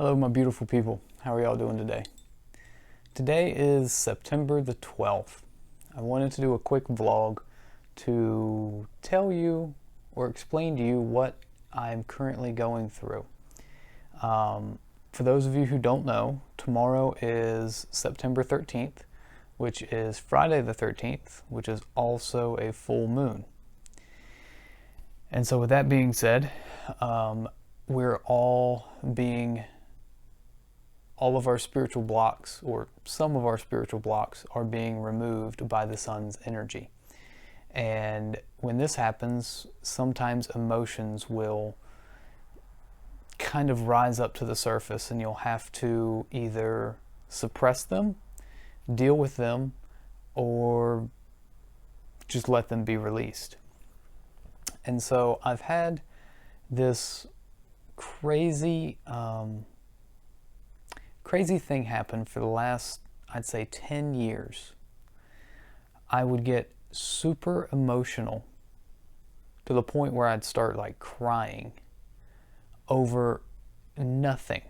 Hello, my beautiful people. How are y'all doing today? Today is September the 12th. I wanted to do a quick vlog to tell you or explain to you what I'm currently going through. For those of you who don't know, tomorrow is September 13th, which is Friday the 13th, which is also a full moon. And so with that being said, we're all of our spiritual blocks, or some of our spiritual blocks, are being removed by the sun's energy. And when this happens, sometimes emotions will kind of rise up to the surface, and you'll have to either suppress them, deal with them, or just let them be released. And so I've had this crazy thing happen for the last, I'd say, 10 years. I would get super emotional to the point where I'd start like crying over nothing.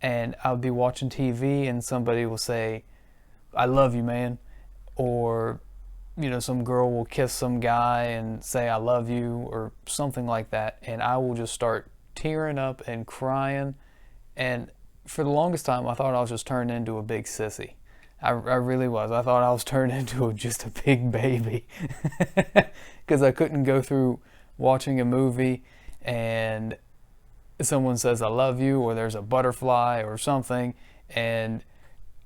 And I would be watching TV and somebody will say, "I love you, man." Or, some girl will kiss some guy and say, "I love you," or something like that. And I will just start tearing up and crying. And for the longest time, I thought I was just turned into a big sissy. I really was. I thought I was turned into just a big baby. Because I couldn't go through watching a movie and someone says, "I love you," or there's a butterfly or something, and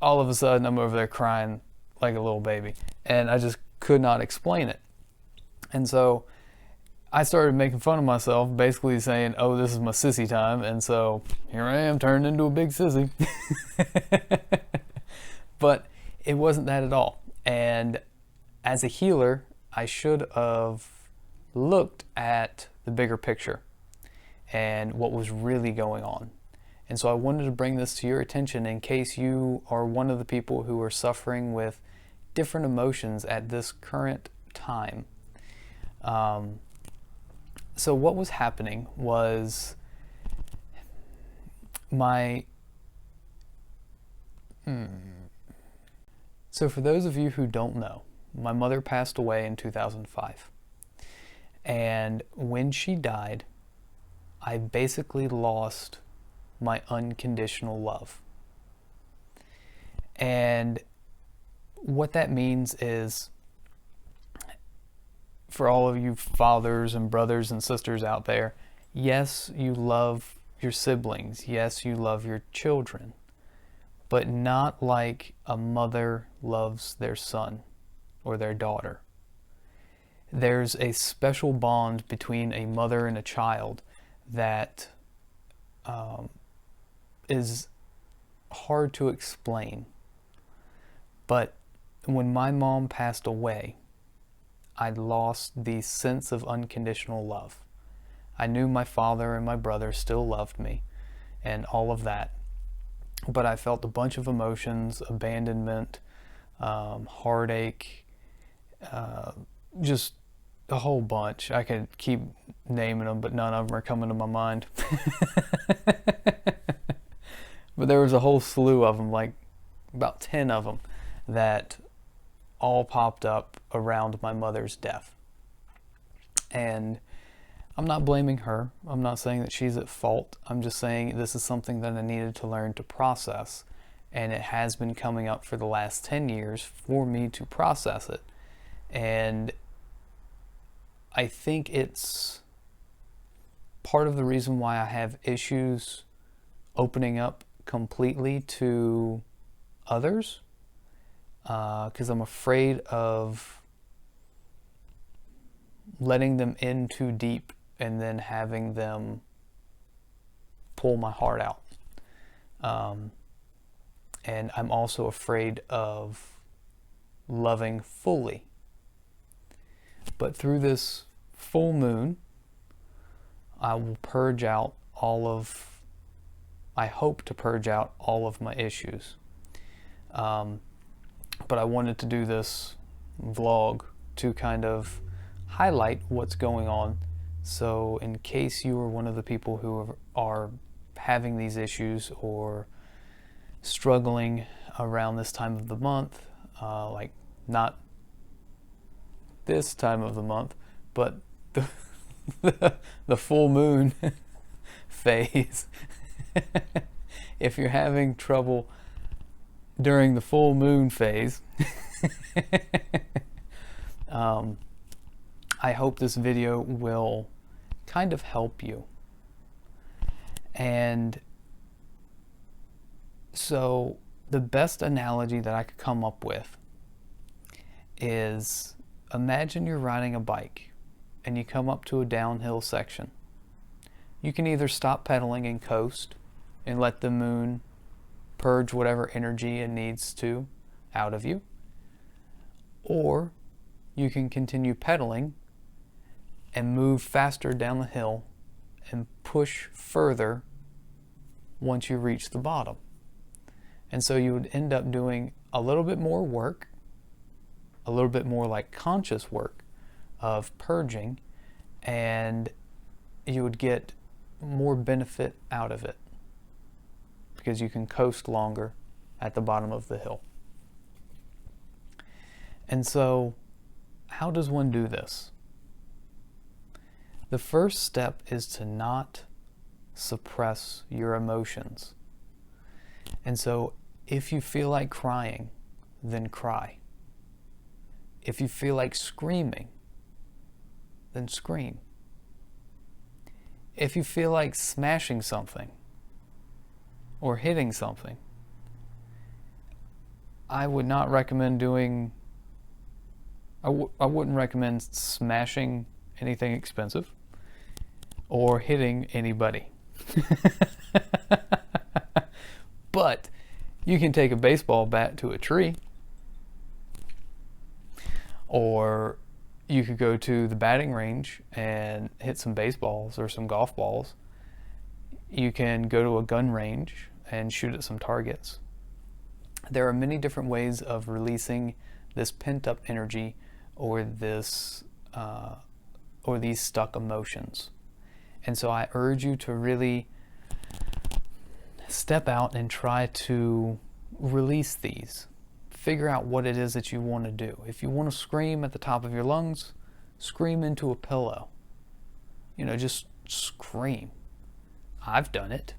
all of a sudden I'm over there crying like a little baby. And I just could not explain it. And so I started making fun of myself, basically saying, "Oh, this is my sissy time," and so here I am turned into a big sissy. But it wasn't that at all. And as a healer, I should have looked at the bigger picture and what was really going on. And so I wanted to bring this to your attention in case you are one of the people who are suffering with different emotions at this current time. So what was happening was So for those of you who don't know, my mother passed away in 2005. And when she died, I basically lost my unconditional love. And what that means is, for all of you fathers and brothers and sisters out there, yes, you love your siblings. Yes, you love your children. But not like a mother loves their son or their daughter. There's a special bond between a mother and a child that is hard to explain. But when my mom passed away, I lost the sense of unconditional love. I knew my father and my brother still loved me and all of that. But I felt a bunch of emotions: abandonment, heartache, just a whole bunch. I could keep naming them, but none of them are coming to my mind. But there was a whole slew of them, like about 10 of them, that all popped up around my mother's death. And I'm not blaming her. I'm not saying that she's at fault. I'm just saying this is something that I needed to learn to process. And it has been coming up for the last 10 years for me to process it. And I think it's part of the reason why I have issues opening up completely to others. Because I'm afraid of letting them in too deep and then having them pull my heart out. And I'm also afraid of loving fully. But through this full moon, I will purge out I hope to purge out all of my issues. But I wanted to do this vlog to kind of highlight what's going on. So in case you are one of the people who are having these issues or struggling around this time of the month, like not this time of the month, but the full moon phase. If you're having trouble during the full moon phase, I hope this video will kind of help you. And so the best analogy that I could come up with is, imagine you're riding a bike and you come up to a downhill section. You can either stop pedaling and coast and let the moon purge whatever energy it needs to out of you, or you can continue pedaling and move faster down the hill and push further once you reach the bottom. And so you would end up doing a little bit more work, a little bit more like conscious work of purging, and you would get more benefit out of it because you can coast longer at the bottom of the hill. And so how does one do this? The first step is to not suppress your emotions. And so if you feel like crying, then cry. If you feel like screaming, then scream. If you feel like smashing something or hitting something, I would not recommend doing, I wouldn't recommend smashing anything expensive or hitting anybody. But you can take a baseball bat to a tree, or you could go to the batting range and hit some baseballs or some golf balls. You can go to a gun range and shoot at some targets. There are many different ways of releasing this pent-up energy or this or these stuck emotions. And so I urge you to really step out and try to release these. Figure out what it is that you want to do. If you want to scream at the top of your lungs, scream into a pillow. You know, just scream. I've done it.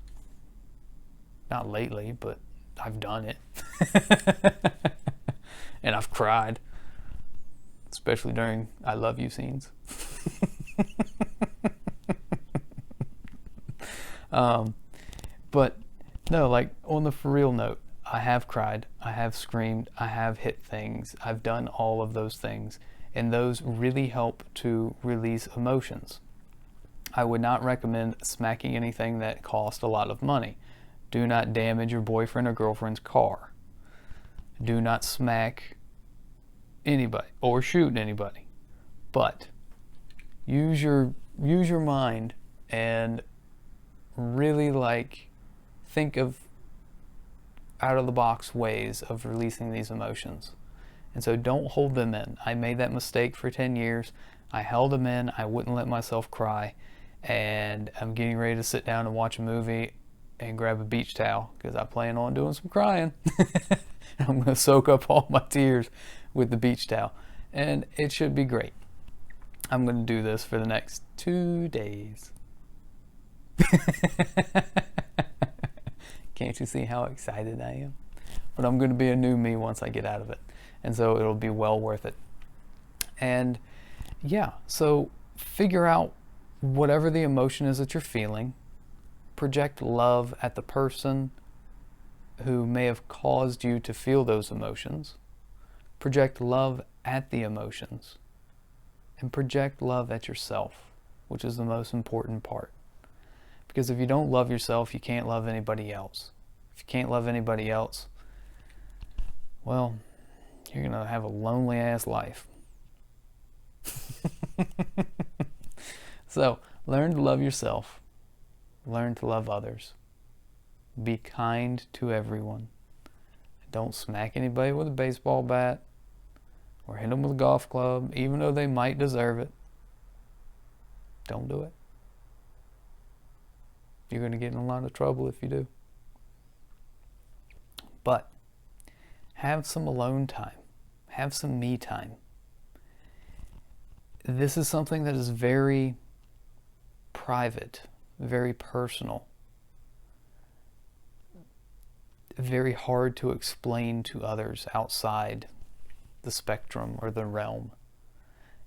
Not lately, but I've done it. And I've cried. Especially during I love you scenes. But no, like on the for real note, I have cried, I have screamed, I have hit things, I've done all of those things, and those really help to release emotions. I would not recommend smacking anything that cost a lot of money. Do not damage your boyfriend or girlfriend's car. Do not smack anybody or shoot anybody. But use your mind and really think of out of the box ways of releasing these emotions. And so don't hold them in. I made that mistake for 10 years. I held them in. I wouldn't let myself cry. And I'm getting ready to sit down and watch a movie and grab a beach towel because I plan on doing some crying. I'm going to soak up all my tears with the beach towel. And it should be great. I'm going to do this for the next 2 days. Can't you see how excited I am? But I'm going to be a new me once I get out of it. And so it'll be well worth it. And yeah, so figure out whatever the emotion is that you're feeling. Project love at the person who may have caused you to feel those emotions. Project love at the emotions. And project love at yourself, which is the most important part. Because if you don't love yourself, you can't love anybody else. If you can't love anybody else, well, you're going to have a lonely ass life. So, learn to love yourself. Learn to love others. Be kind to everyone. Don't smack anybody with a baseball bat or hit them with a golf club, even though they might deserve it. Don't do it. You're going to get in a lot of trouble if you do. But have some alone time. Have some me time. This is something that is very private, very personal, very hard to explain to others outside the spectrum or the realm.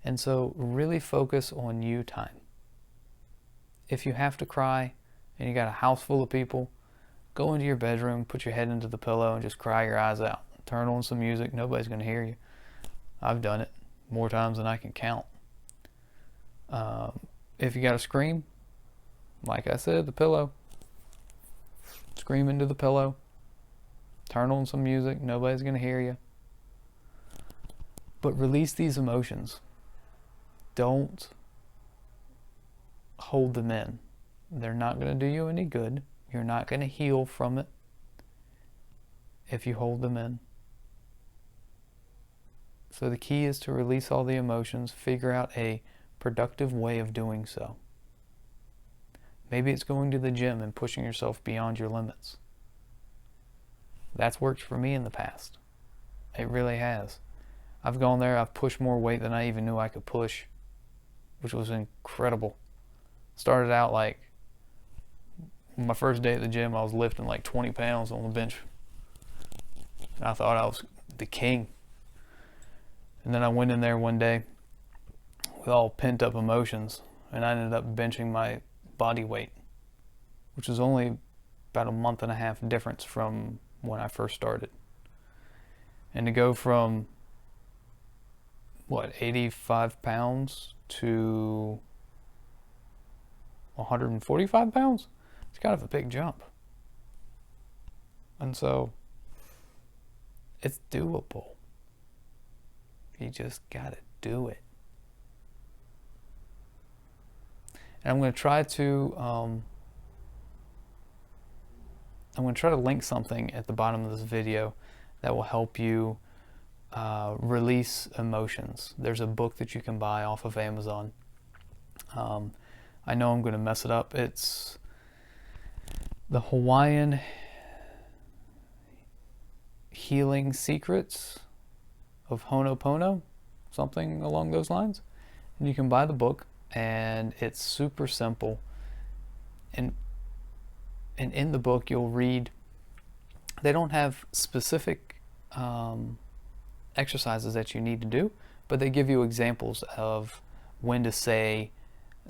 And so really focus on you time. If you have to cry and you got a house full of people, go into your bedroom, put your head into the pillow and just cry your eyes out. Turn on some music. Nobody's going to hear you. I've done it more times than I can count. If you got to scream, like I said, the pillow. Scream into the pillow. Turn on some music. Nobody's going to hear you. But release these emotions. Don't hold them in. They're not going to do you any good. You're not going to heal from it if you hold them in. So the key is to release all the emotions, figure out a productive way of doing so. Maybe it's going to the gym and pushing yourself beyond your limits. That's worked for me in the past. It really has. I've gone there, I've pushed more weight than I even knew I could push, which was incredible. Started out like, my first day at the gym, I was lifting like 20 pounds on the bench. I thought I was the king. And then I went in there one day with all pent up emotions, and I ended up benching my body weight, which was only about a month and a half difference from when I first started. And to go from 85 pounds to 145 pounds, it's kind of a big jump. And so it's doable. You just gotta do it. And I'm going to try to link something at the bottom of this video that will help you release emotions. There's a book that you can buy off of Amazon. I know I'm going to mess it up. It's the Hawaiian Healing Secrets of Ho'oponopono, something along those lines. And you can buy the book, and it's super simple. And in the book you'll read, they don't have specific exercises that you need to do, but they give you examples of when to say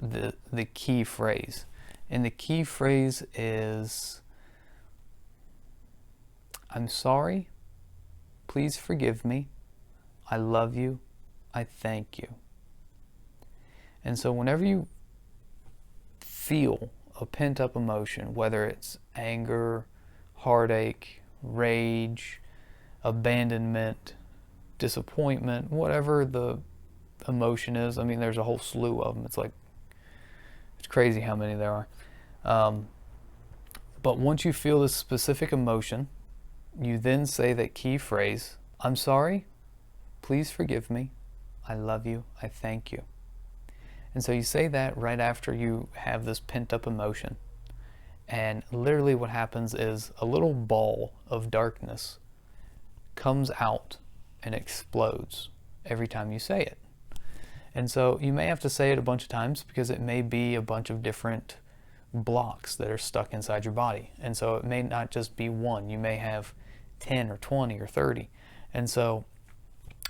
the key phrase. And the key phrase is, I'm sorry, please forgive me, I love you, I thank you. And so whenever you feel a pent-up emotion, whether it's anger, heartache, rage, abandonment, disappointment, whatever the emotion is, I mean, there's a whole slew of them. It's crazy how many there are. But once you feel this specific emotion, you then say that key phrase, I'm sorry, please forgive me, I love you, I thank you. And so you say that right after you have this pent-up emotion. And literally what happens is a little ball of darkness comes out and explodes every time you say it. And so you may have to say it a bunch of times because it may be a bunch of different blocks that are stuck inside your body. And so it may not just be one. You may have 10 or 20 or 30. And so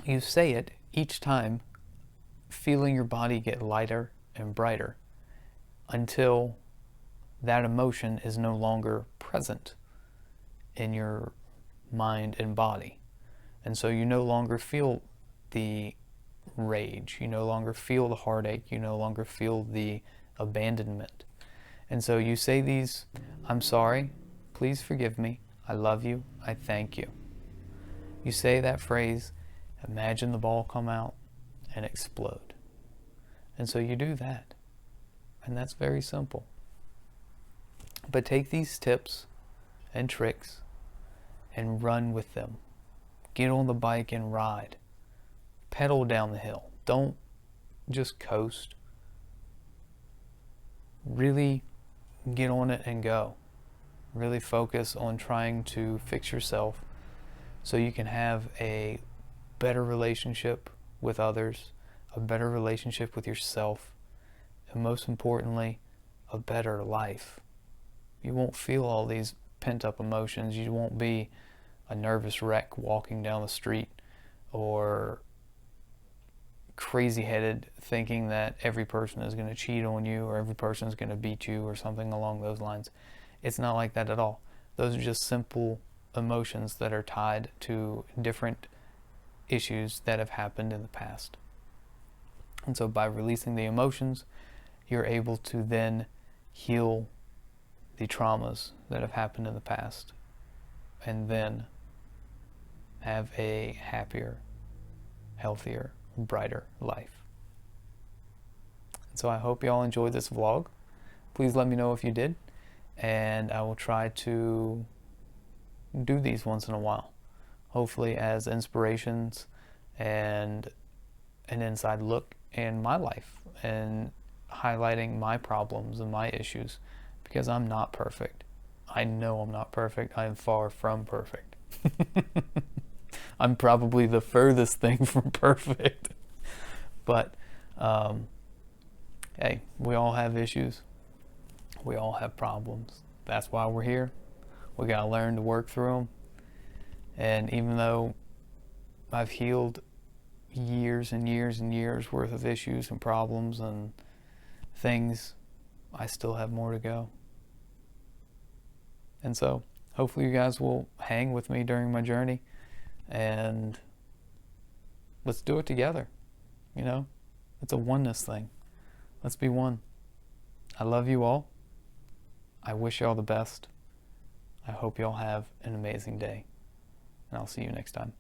you say it each time, feeling your body get lighter and brighter until that emotion is no longer present in your mind and body. And so you no longer feel the rage, you no longer feel the heartache, you no longer feel the abandonment. And so you say these, I'm sorry, please forgive me, I love you, I thank you. You say that phrase, imagine the ball come out and explode. And so you do that. And that's very simple. But take these tips and tricks and run with them. Get on the bike and ride. Pedal down the hill. Don't just coast. Really get on it and go. Really focus on trying to fix yourself so you can have a better relationship with others, a better relationship with yourself, and most importantly, a better life. You won't feel all these pent-up emotions. You won't be a nervous wreck walking down the street, or crazy-headed thinking that every person is going to cheat on you or every person is going to beat you or something along those lines. It's not like that at all. Those are just simple emotions that are tied to different issues that have happened in the past. And so by releasing the emotions, you're able to then heal the traumas that have happened in the past, and then have a happier, healthier, brighter life. And so I hope you all enjoyed this vlog. Please let me know if you did, and I will try to do these once in a while, hopefully as inspirations and an inside look in my life and highlighting my problems and my issues, because I'm not perfect. I know I'm not perfect. I am far from perfect. I'm probably the furthest thing from perfect. But hey, we all have issues. We all have problems. That's why we're here. We gotta learn to work through them. And even though I've healed years and years and years worth of issues and problems and things, I still have more to go. And so hopefully you guys will hang with me during my journey, and let's do it together. You know, it's a oneness thing. Let's be one. I love you all. I wish you all the best. I hope you all have an amazing day, and I'll see you next time.